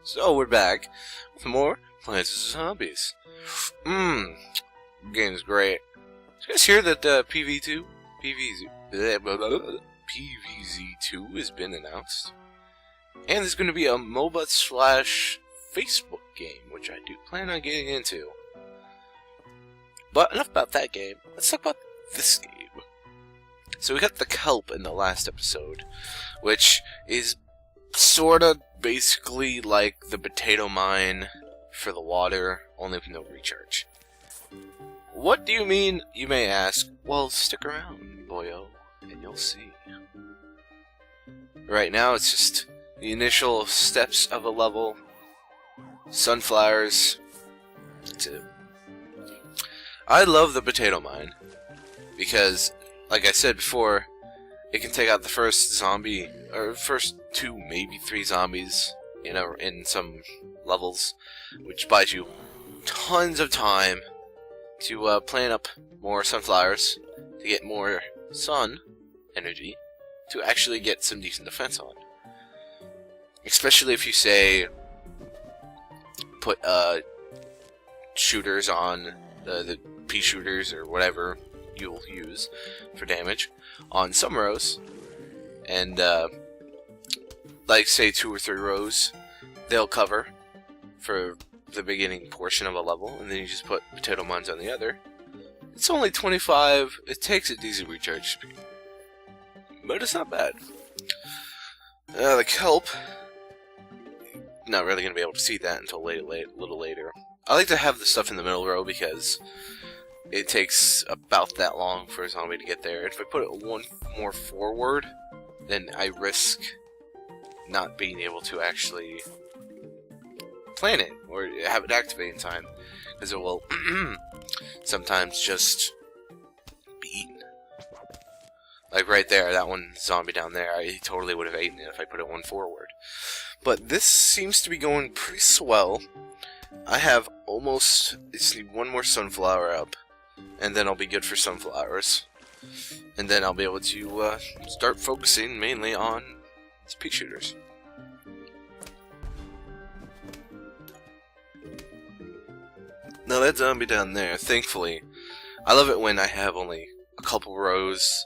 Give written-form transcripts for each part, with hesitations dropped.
So we're back with more Plants vs. Zombies. Game's great. Did you guys hear that PvZ2 has been announced? And there's going to be a MOBA / Facebook game, which I do plan on getting into. But enough about that game. Let's talk about this game. So we got the kelp in the last episode, which is sorta basically like the potato mine for the water, only with no recharge. What do you mean, you may ask? Well, stick around, boyo, and you'll see. Right now, it's just the initial steps of a level. Sunflowers. That's it. I love the potato mine, because, like I said before, it can take out the first zombie, or first 2, maybe 3 zombies, in some levels, which buys you tons of time to plant up more sunflowers, to get more sun energy, to actually get some decent defense on. Especially if you, say, put shooters on, the pea shooters or whatever you'll use for damage on some rows, and like say 2 or 3 rows they'll cover for the beginning portion of a level, and then you just put potato mines on the other. It's only 25. It takes a decent recharge speed, but it's not bad. The kelp, not really going to be able to see that until a little later. I like to have the stuff in the middle row because it takes about that long for a zombie to get there. If I put it one more forward, then I risk not being able to actually plant it or have it activate in time, because it will sometimes just be eaten. Like right there, that one zombie down there, I totally would have eaten it if I put it one forward. But this seems to be going pretty swell. I have almost, just need one more sunflower up, and then I'll be good for sunflowers. And then I'll be able to start focusing mainly on these pea shooters. Now that zombie down there, thankfully, I love it when I have only a couple rows.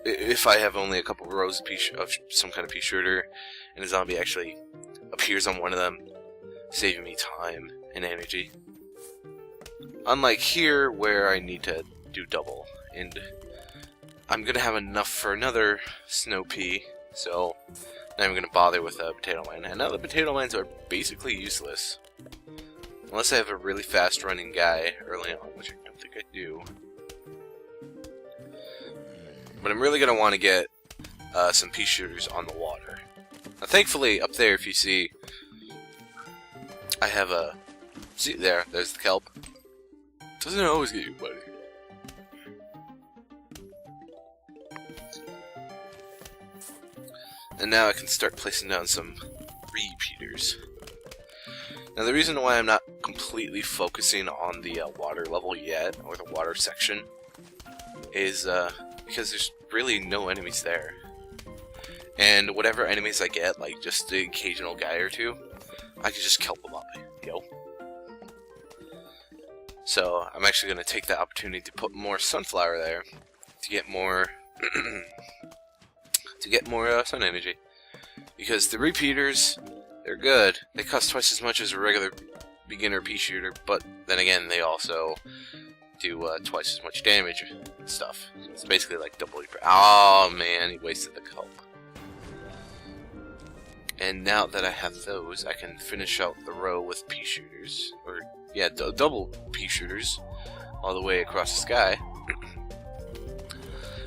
If I have only a couple rows of some kind of pea shooter, and a zombie actually appears on one of them, saving me time and energy. Unlike here, where I need to do double, and I'm gonna have enough for another snow pea, so now I'm gonna bother with a potato mine. And now the potato mines are basically useless, unless I have a really fast running guy early on, which I don't think I do. But I'm really gonna want to get some pea shooters on the water. Now, thankfully, up there, if you see, I have a... See, there's the kelp. Doesn't always get you, buddy. And now I can start placing down some repeaters. Now, the reason why I'm not completely focusing on the water level yet, or the water section, is because there's really no enemies there. And whatever enemies I get, like just the occasional guy or two, I can just kelp them up. Yo. So I'm actually going to take the opportunity to put more sunflower there to get more sun energy. Because the repeaters, they're good. They cost twice as much as a regular beginner pea shooter, but then again, they also do twice as much damage and stuff. So it's basically like double. Oh man, he wasted the kelp. And now that I have those, I can finish out the row with pea shooters, or yeah, double pea shooters, all the way across the sky.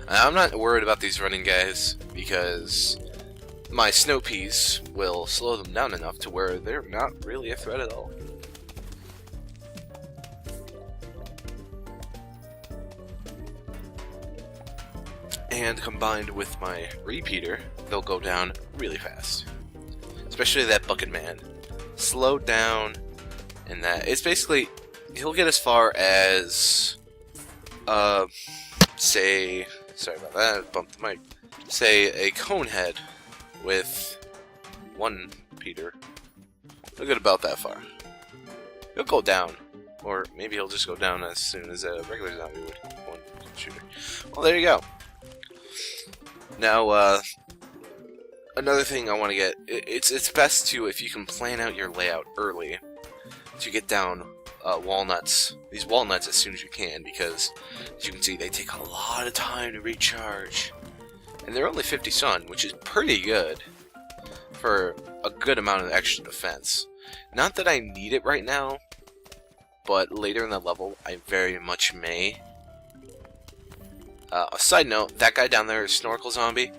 I'm not worried about these running guys, because my snow peas will slow them down enough to where they're not really a threat at all. And combined with my repeater, they'll go down really fast. Especially that bucket man. Slow down, and that it's basically, he'll get as far as say, sorry about that, I bumped the mic. Say a cone head with one Peter. He'll get about that far. He'll go down. Or maybe he'll just go down as soon as a regular zombie would. One shooter. Well, there you go. Now, another thing I want to get, it's best to, if you can plan out your layout early, to get down walnuts, these walnuts as soon as you can, because as you can see, they take a lot of time to recharge. And they're only 50 sun, which is pretty good for a good amount of extra defense. Not that I need it right now, but later in the level, I very much may. A side note, that guy down there is Snorkel Zombie.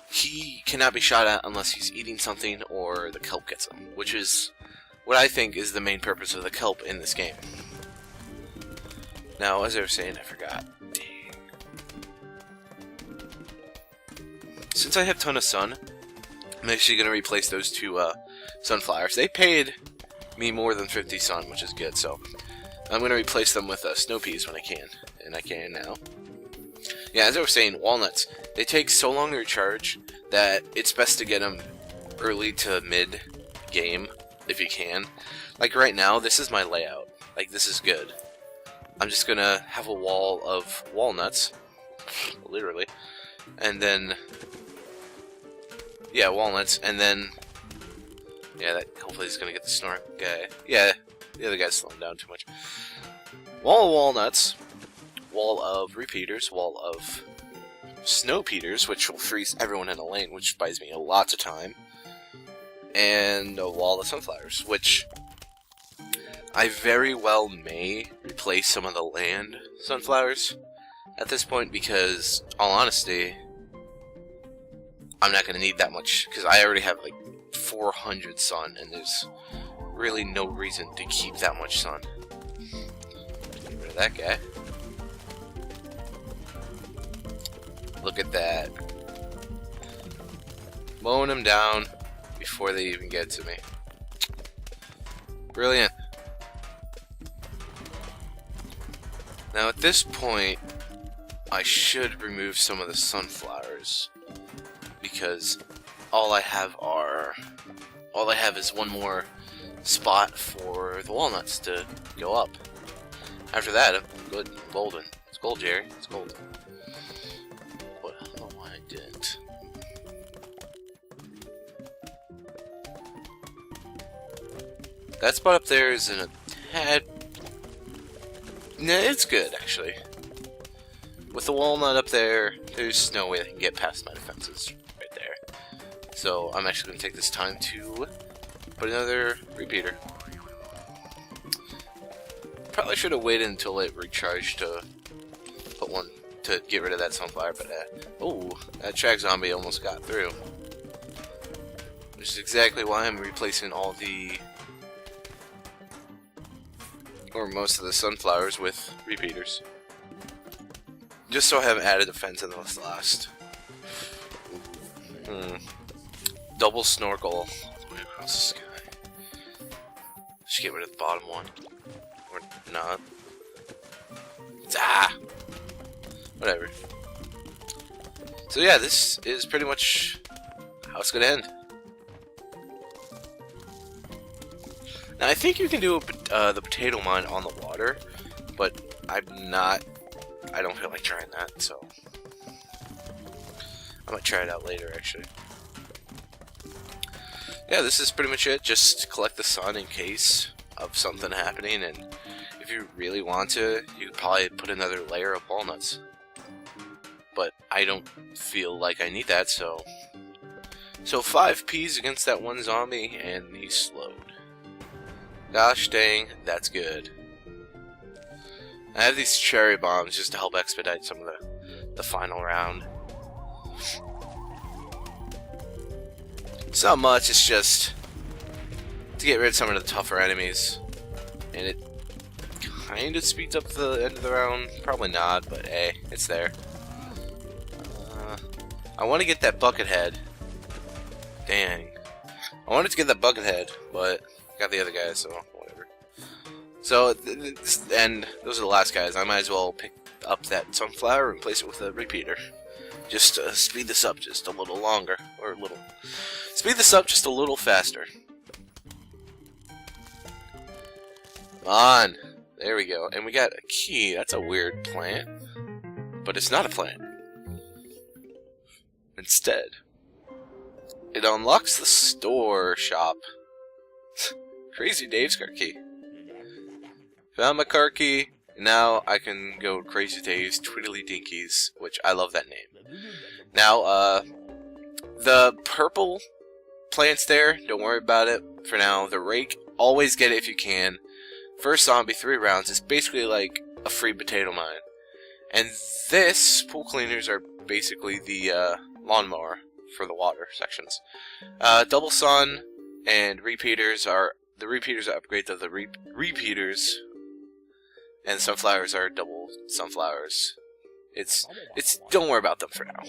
He cannot be shot at unless he's eating something or the kelp gets him, which is what I think is the main purpose of the kelp in this game. Now, as I was saying, I forgot. Dang. Since I have a ton of sun, I'm actually going to replace those two sunflowers. They paid me more than 50 sun, which is good, so I'm going to replace them with snow peas when I can, and I can now. Yeah, as I was saying, walnuts, they take so long to recharge that it's best to get them early to mid-game, if you can. Like right now, this is my layout. Like, this is good. I'm just going to have a wall of walnuts, literally, and then, yeah, walnuts, and then, yeah, that hopefully is going to get the snort guy. Yeah, the other guy's slowing down too much. Wall of walnuts, wall of repeaters, wall of snow peters, which will freeze everyone in a lane, which buys me lots of time, and a wall of sunflowers, which I very well may replace some of the land sunflowers at this point, because, all honesty, I'm not going to need that much, because I already have like 400 sun, and there's really no reason to keep that much sun. Get rid of that guy. Look at that. Mowing them down before they even get to me. Brilliant. Now at this point, I should remove some of the sunflowers, because all I have is one more spot for the walnuts to go up. After that, I'm good, golden. It's gold, Jerry. It's gold. But I don't know why I didn't. That spot up there is in a tad. Nah, it's good actually. With the walnut up there, there's no way I can get past my defenses right there. So I'm actually going to take this time to put another repeater. Probably should have waited until it recharged to put one to get rid of that sunflower, but oh, that track zombie almost got through. Which is exactly why I'm replacing all the, or most of the sunflowers with repeaters. Just so I haven't added defense in this last. Double snorkel all the way across the sky. Should get rid of the bottom one. Or not. Ah! Whatever. So yeah, this is pretty much how it's gonna end. Now I think you can do the potato mine on the water, but I don't feel like trying that, so I might try it out later actually. Yeah, this is pretty much it. Just collect the sun in case of something happening, and if you really want to, you could probably put another layer of walnuts. But I don't feel like I need that, so 5 Ps against that one zombie, and he's slowed. Gosh dang, that's good. I have these cherry bombs just to help expedite some of the final round. It's not much, it's just to get rid of some of the tougher enemies. And it kind of speeds up the end of the round. Probably not, but hey, it's there. I want to get that bucket head. Dang. I wanted to get that bucket head, but got the other guy, so whatever. So, and those are the last guys. I might as well pick up that sunflower and replace it with a repeater. Just speed this up just a little longer, or a little. Speed this up just a little faster. Come on. There we go. And we got a key. That's a weird plant. But it's not a plant. Instead, it unlocks the store shop. Crazy Dave's car key. Found my car key. Now I can go Crazy Dave's Twiddly Dinkies, which I love that name. Now, the purple plants there, don't worry about it for now. The rake, always get it if you can. First zombie, 3 rounds. It's basically like a free potato mine. And this, pool cleaners are basically the lawnmower for the water sections. Double sun and repeaters are the repeaters are upgrades of the repeaters, and sunflowers are double sunflowers. It's don't worry about them for now.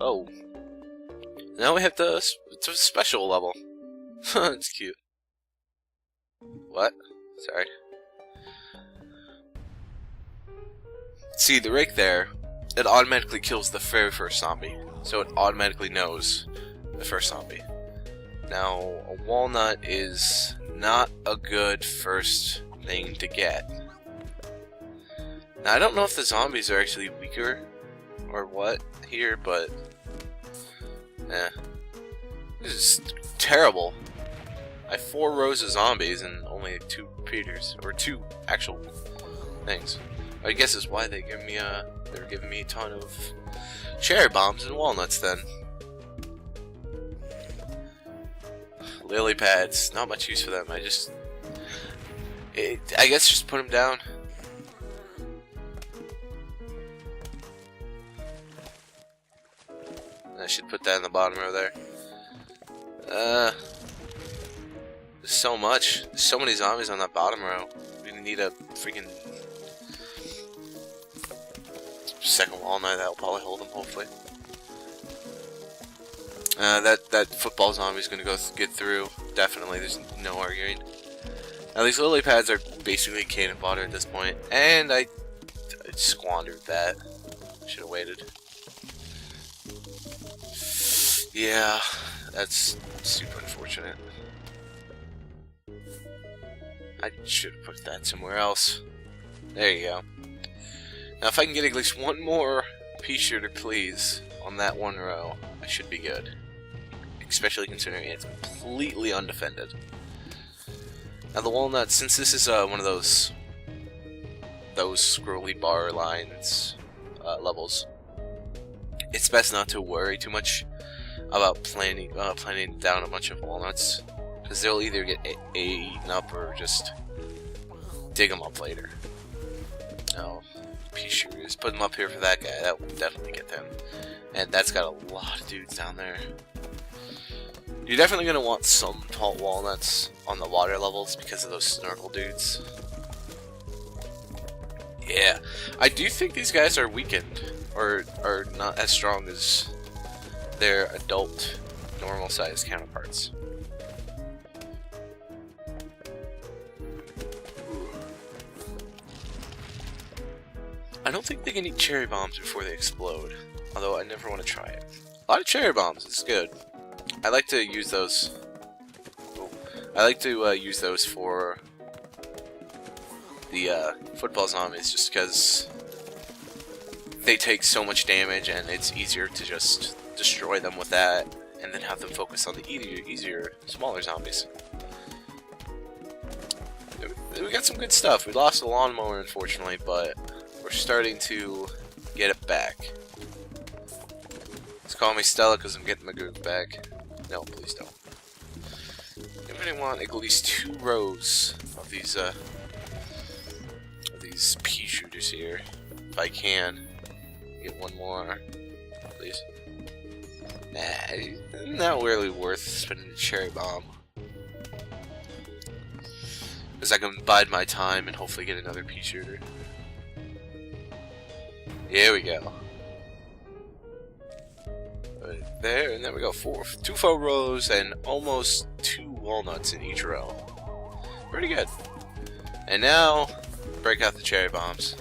Oh, now we have it's a special level. It's cute. What? Sorry. See, the rake there, it automatically kills the very first zombie. So it automatically knows the first zombie. Now, a walnut is not a good first thing to get. Now, I don't know if the zombies are actually weaker or what here, but this is terrible. I have 4 rows of zombies and only 2 repeaters, or 2 actual things. I guess is why they're giving me a ton of cherry bombs and walnuts then. Lily pads, not much use for them. I guess just put them down. I should put that in the bottom row there. There's so much. There's so many zombies on that bottom row. We need a freaking second walnut that'll probably hold them, hopefully. That football zombie's gonna get through. Definitely, there's no arguing. Now these lily pads are basically cannon fodder at this point, and I squandered that. Should have waited. Yeah, that's super unfortunate. I should have put that somewhere else. There you go. Now if I can get at least one more pea shooter, please, on that one row, I should be good. Especially considering it's completely undefended. Now the walnut, since this is one of those scrolly bar lines levels, it's best not to worry too much about planting down a bunch of walnuts, because they'll either get eaten up or just dig them up later. Now, pea shooters, put them up here for that guy. That will definitely get them, and that's got a lot of dudes down there. You're definitely going to want some tall walnuts on the water levels because of those snorkel dudes. Yeah, I do think these guys are weakened, or are not as strong as their adult, normal-sized counterparts. I don't think they can eat cherry bombs before they explode, although I never want to try it. A lot of cherry bombs, it's good. I like to use those. Use those for the football zombies, just because they take so much damage, and it's easier to just destroy them with that, and then have them focus on the easier, smaller zombies. We got some good stuff. We lost the lawnmower, unfortunately, but we're starting to get it back. Just call me Stella because I'm getting my groove back. No, please don't. I'm gonna want at least 2 rows of these pea shooters here, if I can. Get one more, please. Nah, not really worth spending a cherry bomb, because I can bide my time and hopefully get another pea shooter. Here we go. Right there, and there we go. 2 full rows and almost 2 walnuts in each row. Pretty good. And now, break out the cherry bombs.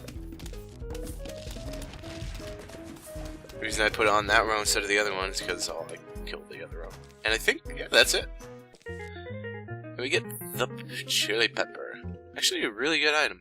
The reason I put on that row instead of the other one is because I killed the other row. And I think, yeah, that's it. And we get the chili pepper. Actually, a really good item.